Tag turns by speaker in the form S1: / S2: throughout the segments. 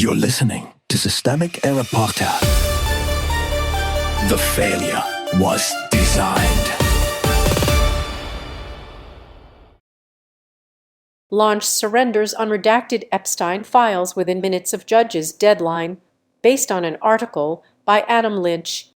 S1: You're listening to Systemic Error Podcast. The failure was designed.
S2: Blanche surrenders unredacted Epstein files within minutes of judge's deadline, based on an article by Adam Lynch.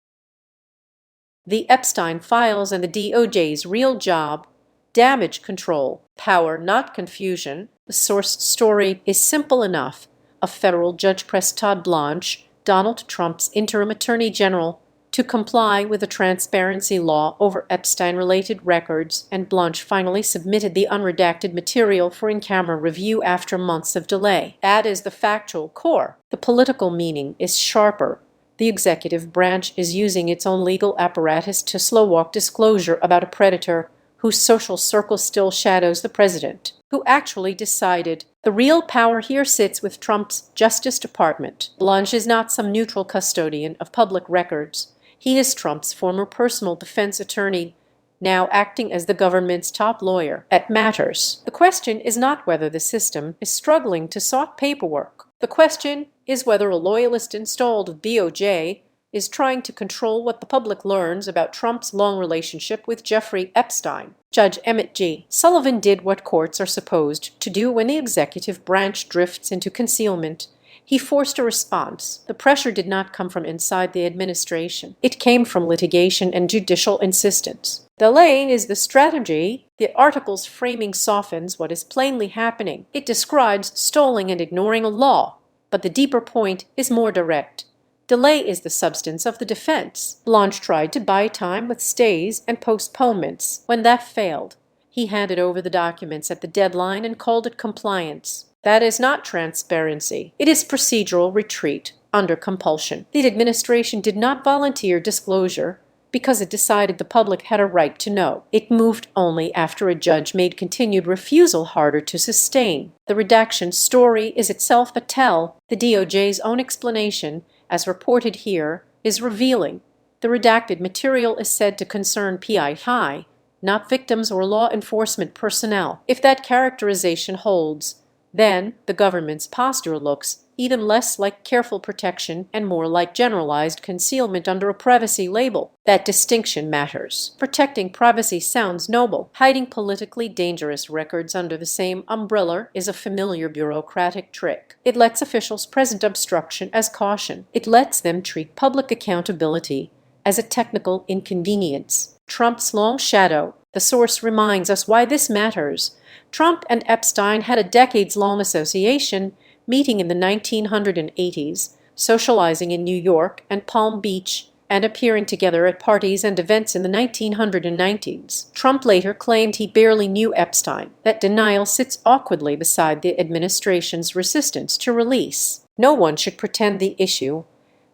S2: The Epstein files and the DOJ's real job: damage control, power, not confusion. The source story is simple enough. A federal judge pressed Todd Blanche, Donald Trump's interim attorney general, to comply with the transparency law over Epstein-related records, and Blanche finally submitted the unredacted material for in-camera review after months of delay. That is the factual core. The political meaning is sharper. The executive branch is using its own legal apparatus to slow-walk disclosure about a predator whose social circle still shadows the president, who actually decided. The real power here sits with Trump's Justice Department. Blanche is not some neutral custodian of public records. He is Trump's former personal defense attorney, now acting as the government's top lawyer at matters. The question is not whether the system is struggling to sort paperwork. The question is whether a loyalist-installed DOJ is trying to control what the public learns about Trump's long relationship with Jeffrey Epstein. Judge Emmett G. Sullivan did what courts are supposed to do when the executive branch drifts into concealment. He forced a response. The pressure did not come from inside the administration. It came from litigation and judicial insistence. Delay is the strategy. The article's framing softens what is plainly happening. It describes stalling and ignoring a law, but the deeper point is more direct. Delay is the substance of the defense. Blanche tried to buy time with stays and postponements. When that failed, he handed over the documents at the deadline and called it compliance. That is not transparency. It is procedural retreat under compulsion. The administration did not volunteer disclosure because it decided the public had a right to know. It moved only after a judge made continued refusal harder to sustain. The redaction story is itself a tell. The DOJ's own explanation, as reported here, is revealing. The redacted material is said to concern PI, not victims or law enforcement personnel. If that characterization holds, then the government's posture looks even less like careful protection and more like generalized concealment under a privacy label. That distinction matters. Protecting privacy sounds noble. Hiding politically dangerous records under the same umbrella is a familiar bureaucratic trick. It lets officials present obstruction as caution. It lets them treat public accountability as a technical inconvenience. Trump's long shadow. The source reminds us why this matters. Trump and Epstein had a decades-long association, meeting in the 1980s, socializing in New York and Palm Beach, and appearing together at parties and events in the 1990s. Trump later claimed he barely knew Epstein. That denial sits awkwardly beside the administration's resistance to release. No one should pretend the issue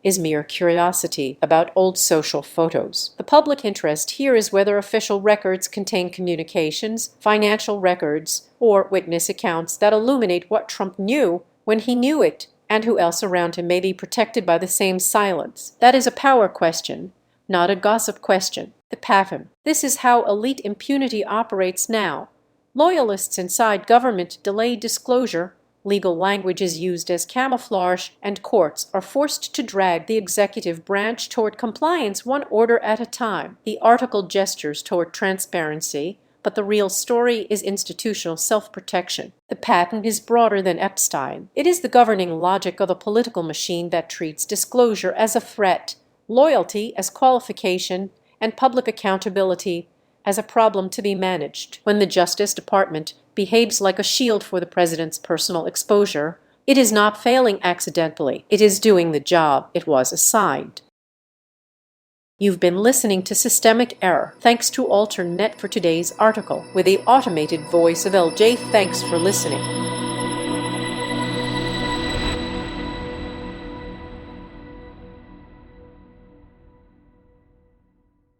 S2: is mere curiosity about old social photos. The public interest here is whether official records contain communications, financial records, or witness accounts that illuminate what Trump knew when he knew it, and who else around him may be protected by the same silence. That is a power question, not a gossip question. The pattern. This is how elite impunity operates now. Loyalists inside government delay disclosure. Legal language is used as camouflage, and courts are forced to drag the executive branch toward compliance one order at a time. The article gestures toward transparency, but the real story is institutional self-protection. The pattern is broader than Epstein. It is the governing logic of a political machine that treats disclosure as a threat, loyalty as qualification, and public accountability as a problem to be managed. When the Justice Department behaves like a shield for the president's personal exposure, it is not failing accidentally. It is doing the job it was assigned. You've been listening to Systemic Error. Thanks to Alternate for today's article, with the automated voice of LJ. Thanks for listening.